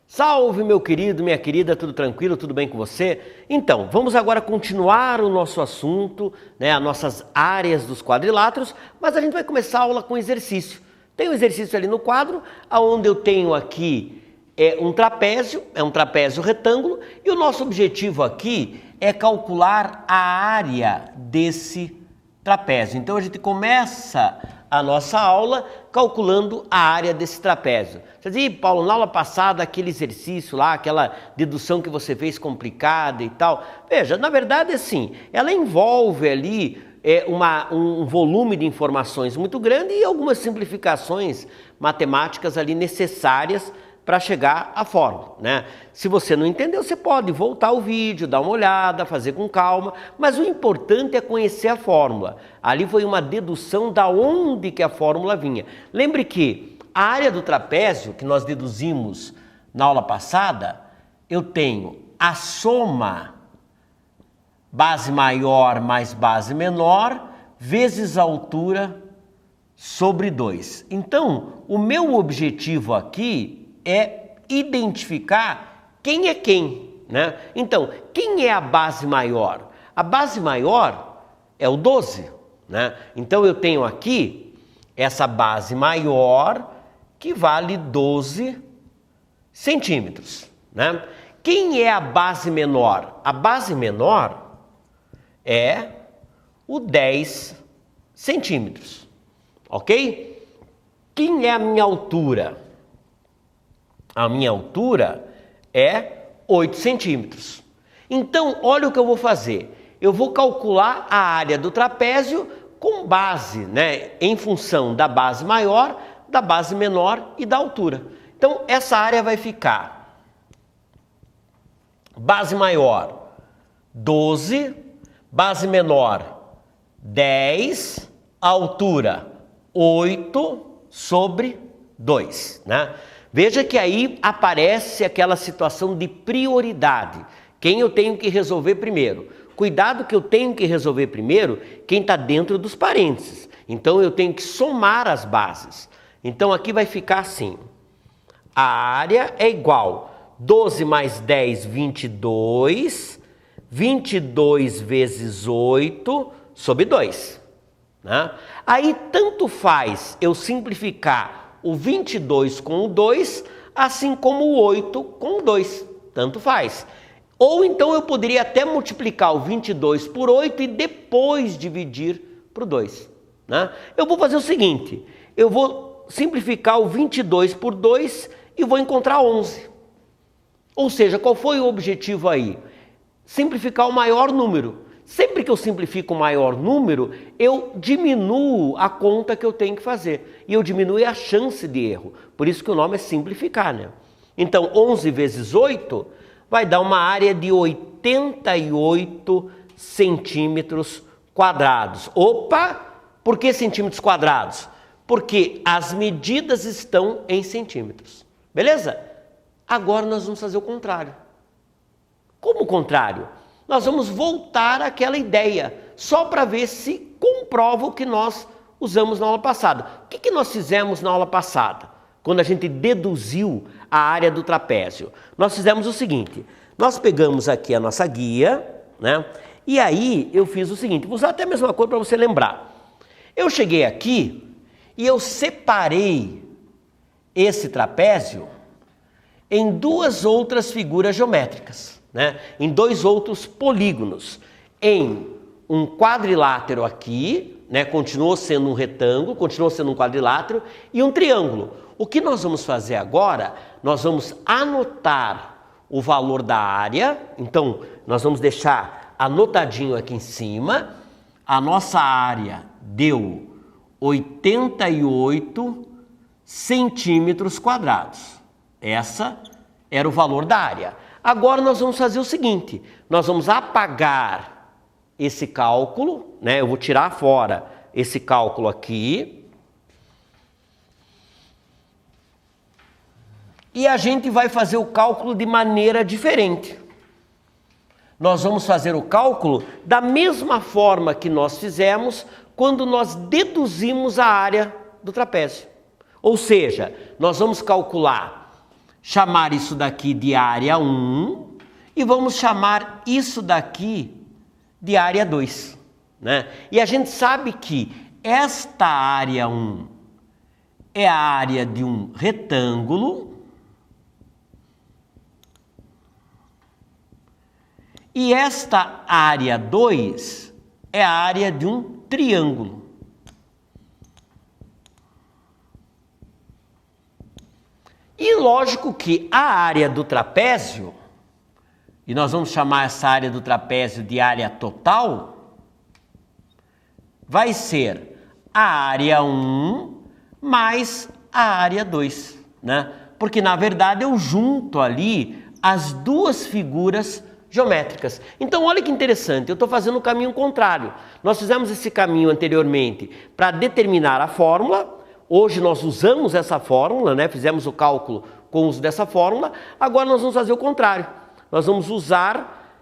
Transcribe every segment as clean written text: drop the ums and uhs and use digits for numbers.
Salve, meu querido, minha querida, tudo tranquilo, tudo bem com você? Então, vamos agora continuar o nosso assunto, as nossas áreas dos quadriláteros, mas a gente vai começar a aula com exercício. Tem um exercício ali no quadro, onde eu tenho aqui um trapézio retângulo, e o nosso objetivo aqui é calcular a área desse trapézio. Então, a gente começa a nossa aula calculando a área desse trapézio. Você diz, Paulo, na aula passada, aquele exercício lá, aquela dedução que você fez complicada e tal. Veja, na verdade, assim, ela envolve ali um volume de informações muito grande e algumas simplificações matemáticas ali necessárias para chegar à fórmula, né? Se você não entendeu, você pode voltar o vídeo, dar uma olhada, fazer com calma, mas o importante é conhecer a fórmula. Ali foi uma dedução da onde que a fórmula vinha. Lembre que a área do trapézio, que nós deduzimos na aula passada, eu tenho a soma base maior mais base menor vezes a altura sobre 2. Então, o meu objetivo aqui é identificar quem é quem, né? Então, quem é a base maior? A base maior é o 12, né? Então, eu tenho aqui essa base maior que vale 12 centímetros, né? Quem é a base menor? A base menor é o 10 centímetros, ok? Quem é a minha altura? A minha altura é 8 centímetros. Então, olha o que eu vou fazer. Eu vou calcular a área do trapézio com base, em função da base maior, da base menor e da altura. Então, essa área vai ficar base maior 12, base menor 10, altura 8 sobre 2, né? Veja que aí aparece aquela situação de prioridade. Quem eu tenho que resolver primeiro? Cuidado que eu tenho que resolver primeiro quem está dentro dos parênteses. Então eu tenho que somar as bases. Então aqui vai ficar assim. A área é igual 12 mais 10, 22. 22 vezes 8 sobre 2. Né? Aí tanto faz eu simplificar o 22 com o 2, assim como o 8 com o 2, tanto faz. Ou então eu poderia até multiplicar o 22 por 8 e depois dividir por 2. Né? Eu vou fazer o seguinte, eu vou simplificar o 22 por 2 e vou encontrar 11. Ou seja, qual foi o objetivo aí? Simplificar o maior número. Sempre que eu simplifico o maior número, eu diminuo a conta que eu tenho que fazer. E eu diminuo a chance de erro. Por isso que o nome é simplificar, né? Então, 11 vezes 8 vai dar uma área de 88 centímetros quadrados. Opa! Por que centímetros quadrados? Porque as medidas estão em centímetros. Beleza? Agora nós vamos fazer o contrário. Como o contrário? Nós vamos voltar àquela ideia, só para ver se comprova o que nós usamos na aula passada. O que nós fizemos na aula passada, quando a gente deduziu a área do trapézio? Nós fizemos o seguinte, nós pegamos aqui a nossa guia, né? E aí eu fiz o seguinte, vou usar até a mesma cor para você lembrar. Eu cheguei aqui e eu separei esse trapézio em duas outras figuras geométricas. Em dois outros polígonos, em um quadrilátero aqui, continuou sendo um retângulo, continuou sendo um quadrilátero e um triângulo. O que nós vamos fazer agora? Nós vamos anotar o valor da área, então nós vamos deixar anotadinho aqui em cima, a nossa área deu 88 centímetros quadrados. Essa era o valor da área. Agora nós vamos fazer o seguinte, nós vamos apagar esse cálculo, eu vou tirar fora esse cálculo aqui, e a gente vai fazer o cálculo de maneira diferente. Nós vamos fazer o cálculo da mesma forma que nós fizemos quando nós deduzimos a área do trapézio. Ou seja, nós vamos calcular chamar isso daqui de área 1 e vamos chamar isso daqui de área 2, né? E a gente sabe que esta área 1 é a área de um retângulo e esta área 2 é a área de um triângulo. E lógico que a área do trapézio, e nós vamos chamar essa área do trapézio de área total, vai ser a área 1 mais a área 2, né? Porque na verdade eu junto ali as duas figuras geométricas. Então olha que interessante, eu estou fazendo o caminho contrário. Nós fizemos esse caminho anteriormente para determinar a fórmula. Hoje nós usamos essa fórmula, né? Fizemos o cálculo com o uso dessa fórmula. Agora nós vamos fazer o contrário. Nós vamos usar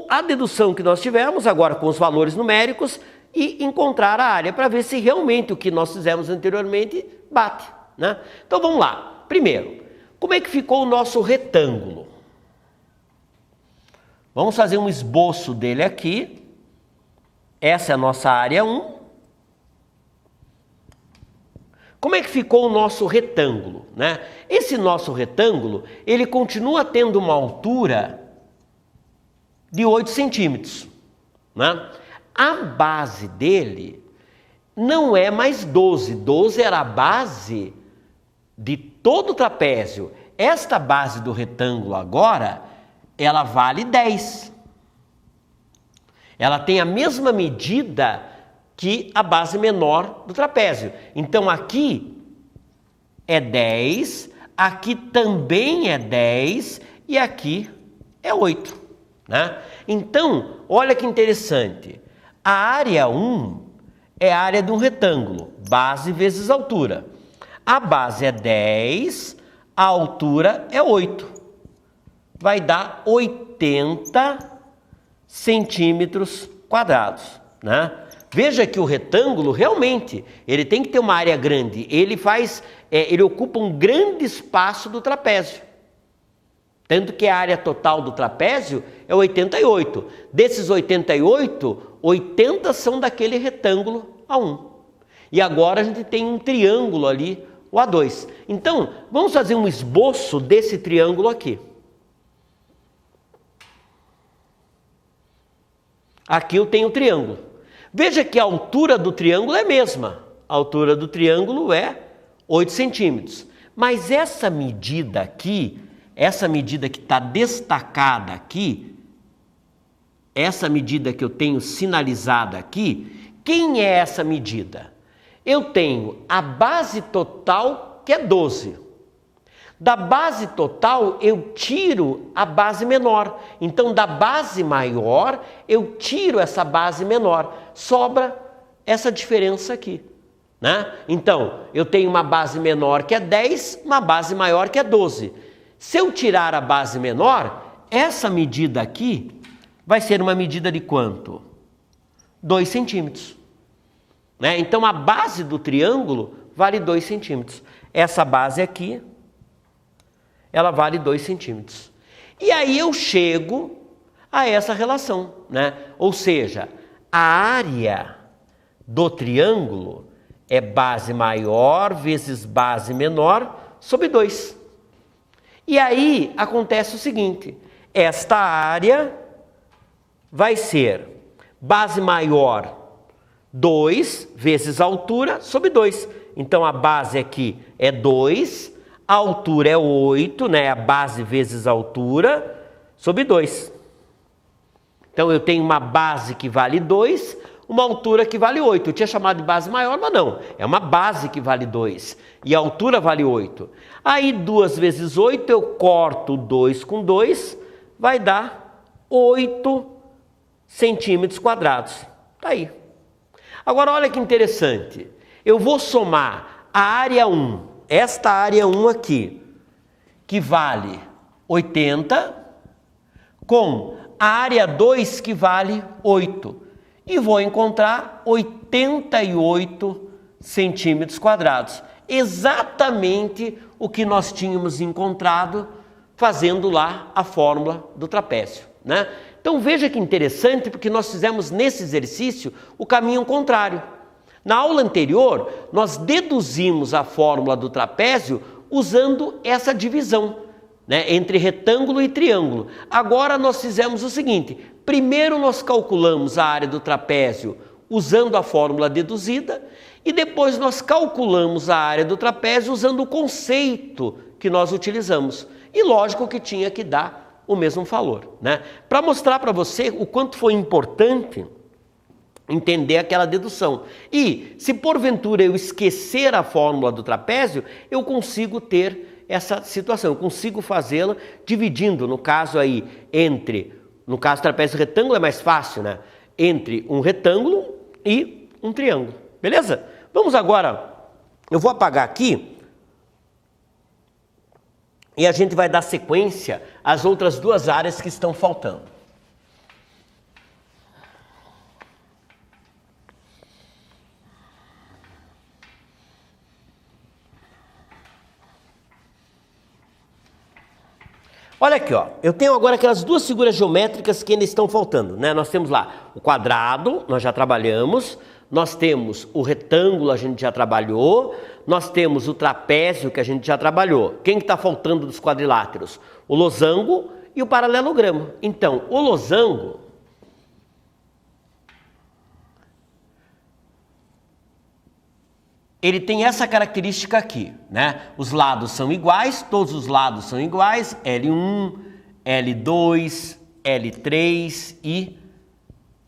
a dedução que nós tivemos, agora com os valores numéricos, e encontrar a área para ver se realmente o que nós fizemos anteriormente bate, né? Então vamos lá. Primeiro, como é que ficou o nosso retângulo? Vamos fazer um esboço dele aqui. Essa é a nossa área 1. Como é que ficou o nosso retângulo, né? Esse nosso retângulo, ele continua tendo uma altura de 8 centímetros, né? A base dele não é mais 12. 12 era a base de todo o trapézio. Esta base do retângulo agora, ela vale 10. Ela tem a mesma medida que a base menor do trapézio. Então aqui é 10, aqui também é 10 e aqui é 8, né? Então, olha que interessante. A área 1 é a área de um retângulo, base vezes altura. A base é 10, a altura é 8. Vai dar 80 centímetros quadrados, né? Veja que o retângulo realmente, ele tem que ter uma área grande, ele ocupa um grande espaço do trapézio. Tanto que a área total do trapézio é 88. Desses 88, 80 são daquele retângulo A1. E agora a gente tem um triângulo ali, o A2. Então, vamos fazer um esboço desse triângulo aqui. Aqui eu tenho o triângulo. Veja que a altura do triângulo é a mesma. A altura do triângulo é 8 centímetros. Mas essa medida aqui, essa medida que está destacada aqui, essa medida que eu tenho sinalizada aqui, quem é essa medida? Eu tenho a base total, que é 12. Da base total, eu tiro a base menor. Então, da base maior, eu tiro essa base menor. Sobra essa diferença aqui, né? Então, eu tenho uma base menor que é 10, uma base maior que é 12. Se eu tirar a base menor, essa medida aqui vai ser uma medida de quanto? 2 centímetros. Né? Então, a base do triângulo vale 2 centímetros. Essa base aqui, ela vale 2 centímetros. E aí eu chego a essa relação, né? Ou seja, a área do triângulo é base maior vezes base menor sobre 2. E aí acontece o seguinte, esta área vai ser base maior 2 vezes a altura sobre 2. Então a base aqui é 2, a altura é 8, né? A base vezes a altura sobre 2. Então eu tenho uma base que vale 2, uma altura que vale 8. Eu tinha chamado de base maior, mas não. É uma base que vale 2 e a altura vale 8. Aí 2 vezes 8, eu corto 2 com 2, vai dar 8 centímetros quadrados. Tá aí. Agora olha que interessante. Eu vou somar a área 1, esta área 1 aqui, que vale 80, com a área 2 que vale 8. E vou encontrar 88 centímetros quadrados. exatamente o que nós tínhamos encontrado fazendo lá a fórmula do trapézio, né? Então veja que interessante, porque nós fizemos nesse exercício o caminho contrário. Na aula anterior, nós deduzimos a fórmula do trapézio usando essa divisão, né, entre retângulo e triângulo. Agora nós fizemos o seguinte: primeiro nós calculamos a área do trapézio usando a fórmula deduzida e depois nós calculamos a área do trapézio usando o conceito que nós utilizamos. E lógico que tinha que dar o mesmo valor, né? Para mostrar para você o quanto foi importante entender aquela dedução. E se porventura eu esquecer a fórmula do trapézio, eu consigo ter essa situação, eu consigo fazê-la dividindo, no caso aí, no caso trapézio retângulo é mais fácil, né? Entre um retângulo e um triângulo, beleza? Vamos agora, eu vou apagar aqui e a gente vai dar sequência às outras duas áreas que estão faltando. Olha aqui, ó, eu tenho agora aquelas duas figuras geométricas que ainda estão faltando, né? Nós temos lá o quadrado, nós já trabalhamos, nós temos o retângulo, a gente já trabalhou, nós temos o trapézio, que a gente já trabalhou. Quem que está faltando dos quadriláteros? O losango e o paralelogramo. Então, o losango ele tem essa característica aqui, né? Os lados são iguais, todos os lados são iguais, L1, L2, L3 e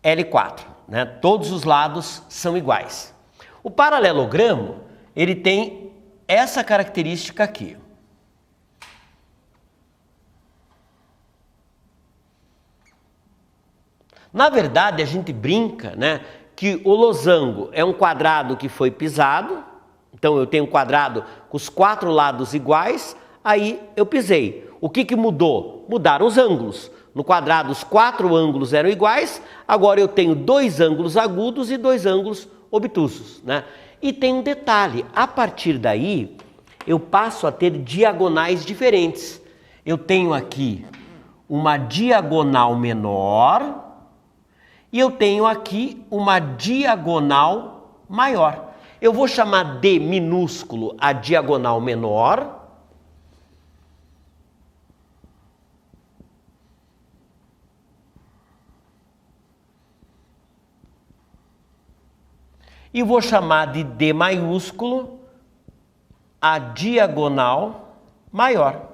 L4, né? Todos os lados são iguais. O paralelogramo, ele tem essa característica aqui. Na verdade, a gente brinca, né, que o losango é um quadrado que foi pisado, então eu tenho um quadrado com os quatro lados iguais, aí eu pisei. O que mudou? Mudaram os ângulos. No quadrado os quatro ângulos eram iguais, agora eu tenho dois ângulos agudos e dois ângulos obtusos, né? E tem um detalhe, a partir daí eu passo a ter diagonais diferentes. Eu tenho aqui uma diagonal menor e eu tenho aqui uma diagonal maior. Eu vou chamar de minúsculo a diagonal menor. E vou chamar de D maiúsculo a diagonal maior.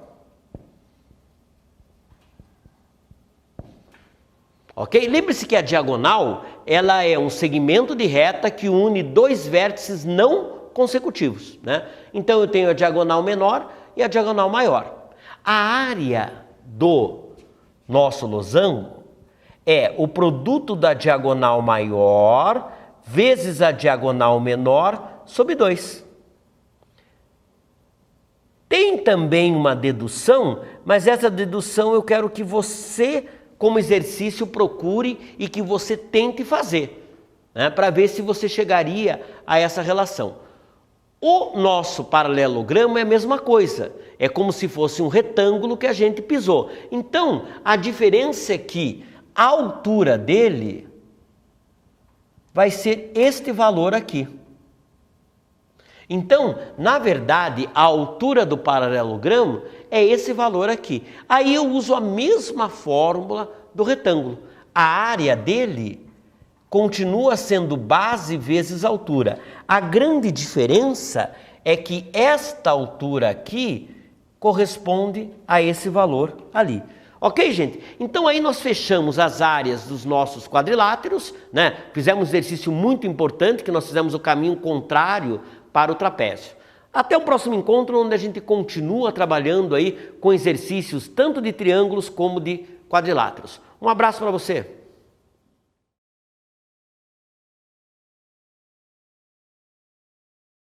Ok? Lembre-se que a diagonal, ela é um segmento de reta que une dois vértices não consecutivos, né? Então eu tenho a diagonal menor e a diagonal maior. A área do nosso losango é o produto da diagonal maior vezes a diagonal menor sobre 2. Tem também uma dedução, mas essa dedução eu quero que você, como exercício, procure e que você tente fazer, né, para ver se você chegaria a essa relação. O nosso paralelogramo é a mesma coisa, é como se fosse um retângulo que a gente pisou. Então, a diferença é que a altura dele vai ser este valor aqui. Então, na verdade, a altura do paralelogramo é esse valor aqui. Aí eu uso a mesma fórmula do retângulo. A área dele continua sendo base vezes altura. A grande diferença é que esta altura aqui corresponde a esse valor ali. Ok, gente? Então aí nós fechamos as áreas dos nossos quadriláteros, né? Fizemos um exercício muito importante, que nós fizemos o caminho contrário para o trapézio. Até o próximo encontro, onde a gente continua trabalhando aí com exercícios tanto de triângulos como de quadriláteros. Um abraço para você!